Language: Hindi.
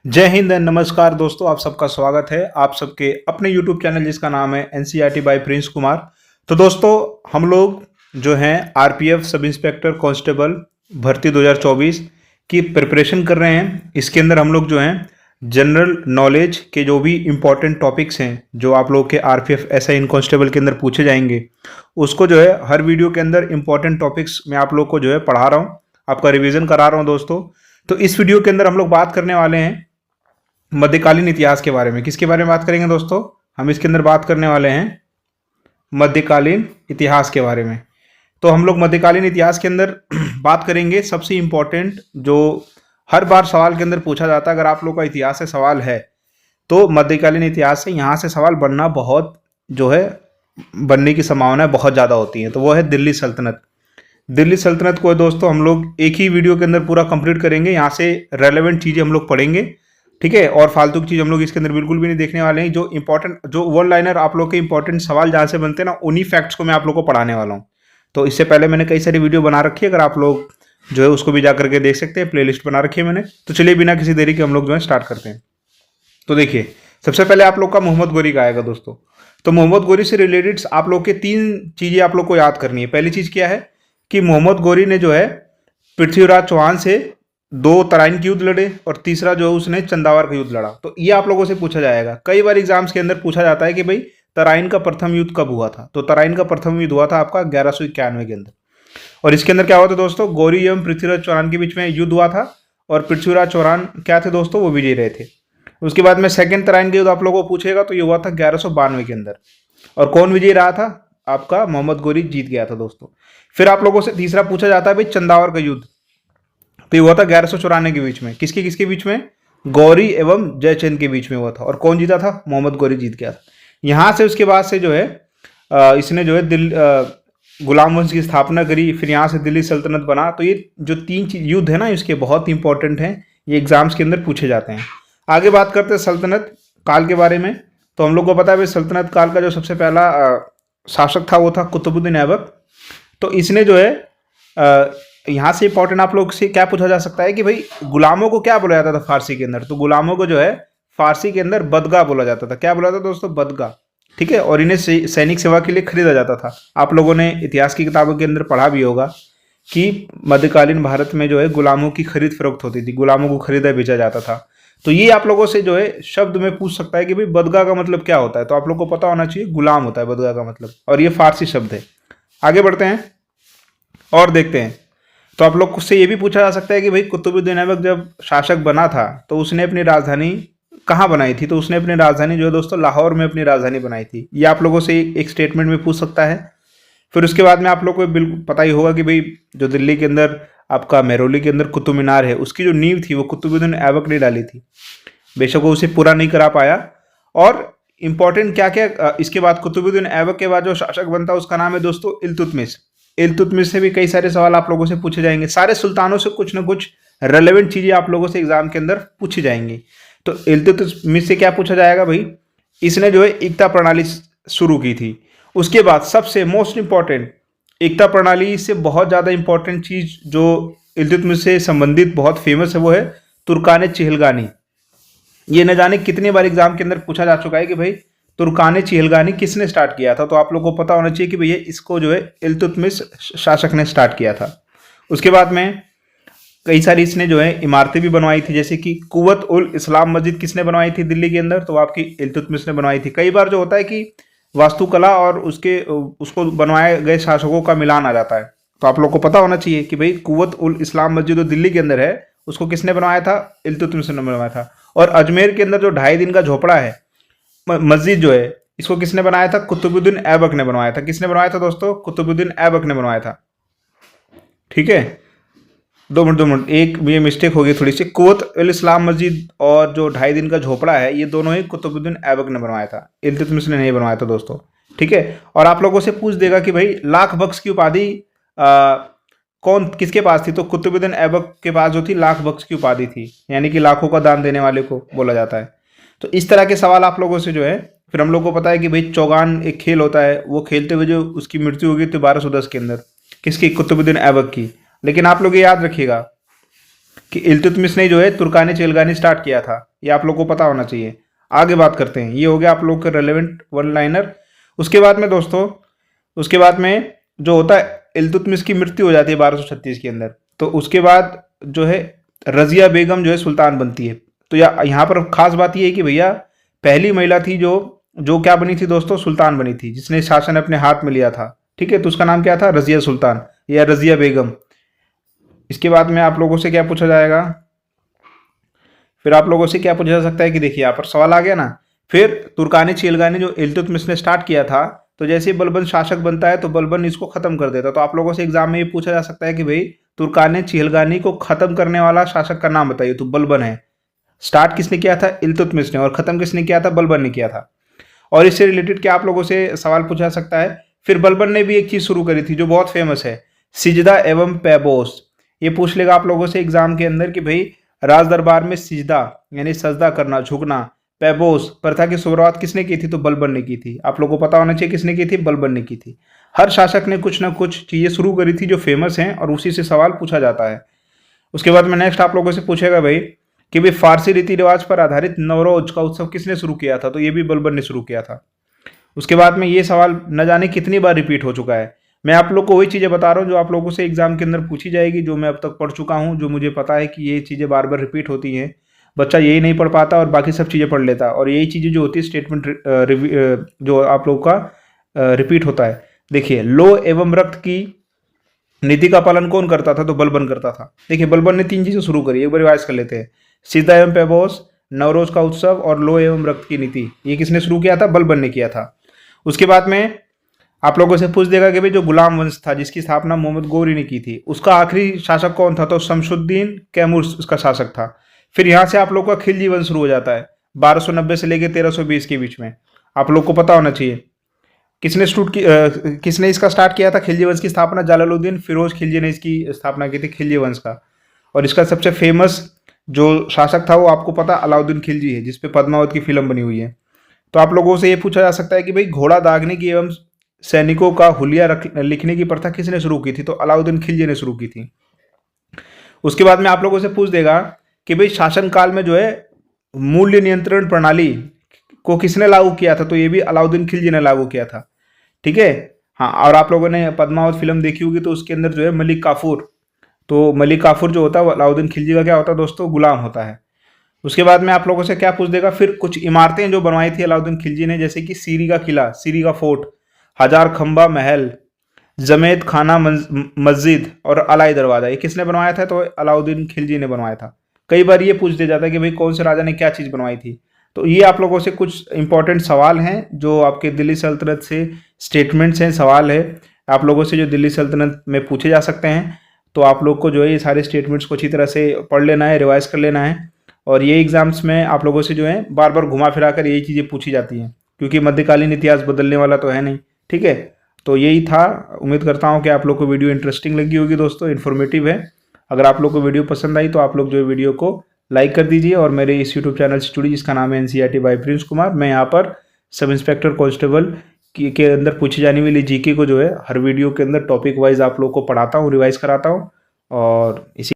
जय हिंद एंड नमस्कार दोस्तों, आप सबका स्वागत है आप सबके अपने YouTube चैनल जिसका नाम है एनसीईआरटी बाय प्रिंस कुमार। तो दोस्तों हम लोग जो हैं आरपीएफ सब इंस्पेक्टर कांस्टेबल भर्ती 2024 की प्रिपरेशन कर रहे हैं। इसके अंदर हम लोग जो हैं जनरल नॉलेज के जो भी इम्पोर्टेंट टॉपिक्स हैं जो आप लोग के आरपीएफ एसआई इन कांस्टेबल के अंदर पूछे जाएंगे, उसको जो है हर वीडियो के अंदर इम्पोर्टेंट टॉपिक्स मैं आप लोग को जो है पढ़ा रहा हूँ, आपका रिविजन करा रहा हूँ दोस्तों। तो इस वीडियो के अंदर हम लोग बात करने वाले हैं मध्यकालीन इतिहास के बारे में। किसके बारे में बात करेंगे दोस्तों? हम इसके अंदर बात करने वाले हैं मध्यकालीन इतिहास के बारे में। तो हम लोग मध्यकालीन इतिहास के अंदर बात करेंगे सबसे इम्पोर्टेंट जो हर बार सवाल के अंदर पूछा जाता है। अगर आप लोग का इतिहास से सवाल है तो मध्यकालीन इतिहास से यहाँ से सवाल बनना बहुत जो है बनने की संभावना बहुत ज़्यादा होती है। तो वो है दिल्ली सल्तनत। दिल्ली सल्तनत को दोस्तों हम लोग एक ही वीडियो के अंदर पूरा कंप्लीट करेंगे। यहाँ से रेलेवेंट चीज़ें हम लोग पढ़ेंगे, ठीक है, और फालतू की चीज़ हम लोग इसके अंदर बिल्कुल भी नहीं देखने वाले हैं। जो इंपॉर्टेंट जो वन लाइनर आप लोग के इंपॉर्टेंट सवाल जहाँ से बनते हैं ना, उन्हीं फैक्ट्स को मैं आप लोग को पढ़ाने वाला हूँ। तो इससे पहले मैंने कई सारी वीडियो बना रखी है, अगर आप लोग जो है उसको भी जा करके देख सकते हैं, प्लेलिस्ट बना रखी है मैंने। तो चलिए बिना किसी देरी के हम लोग जो है स्टार्ट करते हैं। तो देखिए सबसे पहले आप लोग का मोहम्मद गोरी का आएगा दोस्तों। तो मोहम्मद गोरी से रिलेटेड आप लोग के तीन चीज़ें आप लोग को याद करनी है। पहली चीज़ क्या है कि मोहम्मद गोरी ने जो है पृथ्वीराज चौहान से 2 तराइन के युद्ध लड़े और तीसरा जो है उसने चंदावर का युद्ध लड़ा। तो ये आप लोगों से पूछा जाएगा, कई बार एग्जाम्स के अंदर पूछा जाता है कि भाई तराइन का प्रथम युद्ध कब हुआ था। तो तराइन का प्रथम युद्ध हुआ था आपका 1191 के अंदर। और इसके अंदर क्या हुआ था दोस्तों, गौरी एवं पृथ्वीराज चौहान के बीच में युद्ध हुआ था और पृथ्वीराज चौहान क्या थे दोस्तों, वो विजयी रहे थे। उसके बाद में सेकंड तराइन का युद्ध आप लोगों को पूछेगा तो ये हुआ था 1192 के अंदर। और कौन विजयी रहा था? आपका मोहम्मद गोरी जीत गया था दोस्तों। फिर आप लोगों से तीसरा पूछा जाता है भाई चंदावर का युद्ध, तो ये हुआ था 1194 के बीच में। किसके किसके बीच में? गौरी एवं जयचंद के बीच में हुआ था। और कौन जीता था? मोहम्मद गौरी जीत गया था। यहाँ से उसके बाद से जो है इसने जो है गुलाम वंश की स्थापना करी, फिर यहाँ से दिल्ली सल्तनत बना। तो ये जो 3 युद्ध है ना इसके बहुत इंपॉर्टेंट हैं, ये एग्जाम्स के अंदर पूछे जाते हैं। आगे बात करते हैं सल्तनत काल के बारे में। तो हम लोग को पता है भाई सल्तनत काल का जो सबसे पहला शासक था वो था कुतुबुद्दीन ऐबक। तो इसने जो है यहाँ से इंपॉर्टेंट आप लोग से क्या पूछा जा सकता है कि भाई गुलामों को क्या बोला जाता था फारसी के अंदर? तो गुलामों को जो है फारसी के अंदर बदगा बोला जाता था। क्या बोला था दोस्तों? बदगा, ठीक है। और इन्हें सैनिक सेवा के लिए खरीदा जाता था। आप लोगों ने इतिहास की किताबों के अंदर पढ़ा भी होगा कि मध्यकालीन भारत में जो है गुलामों की खरीद फरोख्त होती थी, गुलामों को खरीदा बेचा जाता था। तो ये आप लोगों से जो है शब्द में पूछ सकता है कि भाई बदगा का मतलब क्या होता है। तो आप लोग को पता होना चाहिए गुलाम होता है बदगा का मतलब, और ये फारसी शब्द है। आगे बढ़ते हैं और देखते हैं। तो आप लोग से ये भी पूछा जा सकता है कि भाई कुतुबुद्दीन ऐबक जब शासक बना था तो उसने अपनी राजधानी कहाँ बनाई थी? तो उसने अपनी राजधानी जो है दोस्तों लाहौर में अपनी राजधानी बनाई थी। ये आप लोगों से एक स्टेटमेंट में पूछ सकता है। फिर उसके बाद में आप लोग को बिल्कुल पता ही होगा कि भाई जो दिल्ली के अंदर आपका मेहरौली के अंदर कुतुब मीनार है, उसकी जो नींव थी वो कुतुबुद्दीन ऐबक ने डाली थी। बेशक वो उसे पूरा नहीं करा पाया। और इम्पोर्टेंट क्या क्या इसके बाद कुतुबुद्दीन ऐबक के बाद जो शासक बनता उसका नाम है दोस्तों इल्तुतमिश। इल्तुतमिश से भी कई सारे सवाल आप लोगों से पूछे जाएंगे। सारे सुल्तानों से कुछ ना कुछ रेलेवेंट चीजें आप लोगों से एग्जाम के अंदर पूछी जाएंगी। तो इल्तुतमिश से क्या पूछा जाएगा भाई, इसने जो है एकता प्रणाली शुरू की थी। उसके बाद सबसे मोस्ट इंपॉर्टेंट एकता प्रणाली से बहुत ज़्यादा इंपॉर्टेंट चीज़ जो इल्तुतमिश से संबंधित बहुत फेमस है वो है तुर्कान चिहलगानी। ये न जाने कितनी बार एग्जाम के अंदर पूछा जा चुका है कि भाई तुर्कान चिहलगानी किसने स्टार्ट किया था। तो आप लोगों को पता होना चाहिए कि भैया इसको जो है इल्तुतमिश शासक ने स्टार्ट किया था। उसके बाद में कई सारी इसने जो है इमारतें भी बनवाई थी, जैसे कि कुव्वत उल इस्लाम मस्जिद किसने बनवाई थी दिल्ली के अंदर? तो आपकी इल्तुतमिश ने बनवाई थी। कई बार जो होता है कि वास्तुकला और उसको बनवाए गए शासकों का मिलान आ जाता है। तो आप लोग को पता होना चाहिए कि भाई कुव्वत उल इस्लाम मस्जिद जो दिल्ली के अंदर है उसको किसने बनवाया था? इल्तुतमिश ने बनवाया था। और अजमेर के अंदर जो 2.5 दिन का झोपड़ा है मस्जिद जो है, इसको किसने बनाया था? कुतुबुद्दीन ऐबक ने बनवाया था। किसने बनवाया था दोस्तों? कुतुबुद्दीन ऐबक ने बनवाया था, ठीक है। 2 मिनट एक ये मिस्टेक हो गई थोड़ी सी। कुव्वत उल इस्लाम मस्जिद और जो 2.5 दिन का झोपड़ा है ये दोनों ही कुतुबुद्दीन ऐबक ने बनवाया था, इल्तुतमिश ने नहीं बनवाया था दोस्तों, ठीक है। और आप लोगों से पूछ देगा कि भाई लाख बख्श की उपाधि कौन किसके पास थी? तो कुतुबुद्दीन ऐबक के पास जो थी लाख बख्श की उपाधि थी, यानी कि लाखों का दान देने वाले को बोला जाता है। तो इस तरह के सवाल आप लोगों से जो है। फिर हम लोग को पता है कि भाई चौगान एक खेल होता है, वो खेलते हुए जो उसकी मृत्यु हो गई थी 1210 के अंदर, किसकी? कुतुबुद्दीन ऐबक की। लेकिन आप लोग ये याद रखिएगा कि इल्तुतमिश ने जो है तुर्कानी चिलगानी स्टार्ट किया था, ये आप लोग को पता होना चाहिए। आगे बात करते हैं, ये हो गया आप लोग के रेलेवेंट वन लाइनर। उसके बाद में दोस्तों, उसके बाद में जो होता है, इल्तुतमिश की मृत्यु हो जाती है 1236 के अंदर, तो उसके बाद जो है रजिया बेगम जो है सुल्तान बनती है। तो यहाँ पर खास बात ये है कि भैया पहली महिला थी जो जो क्या बनी थी दोस्तों, सुल्तान बनी थी, जिसने शासन अपने हाथ में लिया था। ठीक है, तो उसका नाम क्या था, रजिया सुल्तान या रजिया बेगम। इसके बाद में आप लोगों से क्या पूछा जाएगा, फिर आप लोगों से क्या पूछा जा सकता है कि देखिए यहाँ पर सवाल आ गया ना, फिर तुर्कानी चिलगानी जो इल्तुतमिश ने स्टार्ट किया था, तो जैसे ही बलबन शासक बनता है तो बलबन इसको खत्म कर देता। तो आप लोगों से एग्जाम में ये पूछा जा सकता है कि भाई तुर्कानी चिलगानी को खत्म करने वाला शासक का नाम बताइए, तो बलबन है। स्टार्ट किसने किया था, इल्तुतमिश ने, और खत्म किसने किया था, बलबन ने किया था। और इससे रिलेटेड क्या आप लोगों से सवाल पूछा सकता है, फिर बलबन ने भी एक चीज शुरू करी थी जो बहुत फेमस है, सिजदा एवं पैबोस। ये पूछ लेगा आप लोगों से एग्जाम के अंदर कि भाई राज दरबार में सिजदा यानी सजदा करना, झुकना, पैबोस प्रथा की शुरुआत किसने की थी, तो बलबन ने की थी। आप लोगों को पता होना चाहिए किसने की थी, बलबन ने की थी। हर शासक ने कुछ ना कुछ चीजें शुरू करी थी जो फेमस हैं और उसी से सवाल पूछा जाता है। उसके बाद में नेक्स्ट आप लोगों से पूछेगा भाई कि भाई फारसी रीति रिवाज पर आधारित नवरोज का उत्सव किसने शुरू किया था, तो ये भी बलबन ने शुरू किया था। उसके बाद में ये सवाल न जाने कितनी बार रिपीट हो चुका है। मैं आप लोग को वही चीज़ें बता रहा हूँ जो आप लोगों से एग्जाम के अंदर पूछी जाएगी, जो मैं अब तक पढ़ चुका हूँ, जो मुझे पता है कि ये चीज़ें बार बार रिपीट होती हैं। बच्चा यही नहीं पढ़ पाता और बाकी सब चीज़ें पढ़ लेता, और यही चीज़ें जो होती है स्टेटमेंट जो आप लोग का रिपीट होता है। देखिए, लो एवं रक्त की नीति का पालन कौन करता था, तो बलबन करता था। देखिए बलबन ने 3 चीजें शुरू करी, एक बार रिवाइज कर लेते हैं। सीता एवं पैबोस, नवरोज का उत्सव और लो एवं रक्त की नीति, ये किसने शुरू किया था, बलबन ने किया था। उसके बाद में आप लोगों से पूछ देगा कि भाई जो गुलाम वंश था जिसकी स्थापना मोहम्मद गौरी ने की थी, उसका आखिरी शासक कौन था, तो शमसुद्दीन कैमूर उसका शासक था। फिर यहाँ से आप लोग का खिलजी वंश शुरू हो जाता है 1290 से लेकर 1320 के बीच में। आप लोग को पता होना चाहिए किसने इसका स्टार्ट किया था, खिलजी वंश की स्थापना जलालुद्दीन फिरोज खिलजी ने इसकी स्थापना की थी, खिलजी वंश का। और इसका सबसे फेमस जो शासक था वो आपको पता अलाउद्दीन खिलजी है, जिसपे पद्मावत की फिल्म बनी हुई है। तो आप लोगों से ये पूछा जा सकता है कि भाई घोड़ा दागने की एवं सैनिकों का हुलिया लिखने की प्रथा किसने शुरू की थी, तो अलाउद्दीन खिलजी ने शुरू की थी। उसके बाद में आप लोगों से पूछ देगा कि भाई शासन काल में जो है मूल्य नियंत्रण प्रणाली को किसने लागू किया था, तो ये भी अलाउद्दीन खिलजी ने लागू किया था। ठीक है, हाँ। और आप लोगों ने पद्मावत फिल्म देखी होगी, तो उसके अंदर जो है मलिक काफूर, तो मलिक काफूर जो होता है वो अलाउद्दीन खिलजी का क्या होता है दोस्तों, गुलाम होता है। उसके बाद में आप लोगों से क्या पूछ देगा, फिर कुछ इमारतें जो बनवाई थी अलाउद्दीन खिलजी ने, जैसे कि सीरी का किला, सीरी का फोर्ट, हजार खंबा महल, जमेद खाना मस्जिद और अलाई दरवाजा, ये किसने बनवाया था, तो अलाउद्दीन खिलजी ने बनवाया था। कई बार ये पूछ दिया जाता है कि भाई कौन से राजा ने क्या चीज़ बनवाई थी। तो ये आप लोगों से कुछ इंपॉर्टेंट सवाल हैं जो आपके दिल्ली सल्तनत से स्टेटमेंट्स हैं, सवाल है आप लोगों से जो दिल्ली सल्तनत में पूछे जा सकते हैं। तो आप लोग को जो है ये सारे स्टेटमेंट्स को अच्छी तरह से पढ़ लेना है, रिवाइज कर लेना है। और ये एग्जाम्स में आप लोगों से जो है बार बार घुमा फिरा कर यही चीज़ें पूछी जाती हैं, क्योंकि मध्यकालीन इतिहास बदलने वाला तो है नहीं। ठीक है, तो यही था। उम्मीद करता हूँ कि आप लोग को वीडियो इंटरेस्टिंग लगी होगी दोस्तों, इन्फॉर्मेटिव है। अगर आप लोग को वीडियो पसंद आई तो आप लोग जो है वीडियो को लाइक कर दीजिए, और मेरे इस यूट्यूब चैनल से जुड़िए जिसका नाम है एनसीईआरटी बाय प्रिंस कुमार। मैं यहाँ पर सब इंस्पेक्टर कांस्टेबल के अंदर पूछी जाने वाली जीके को जो है हर वीडियो के अंदर टॉपिक वाइज आप लोग को पढ़ाता हूँ, रिवाइज कराता हूँ। और इसी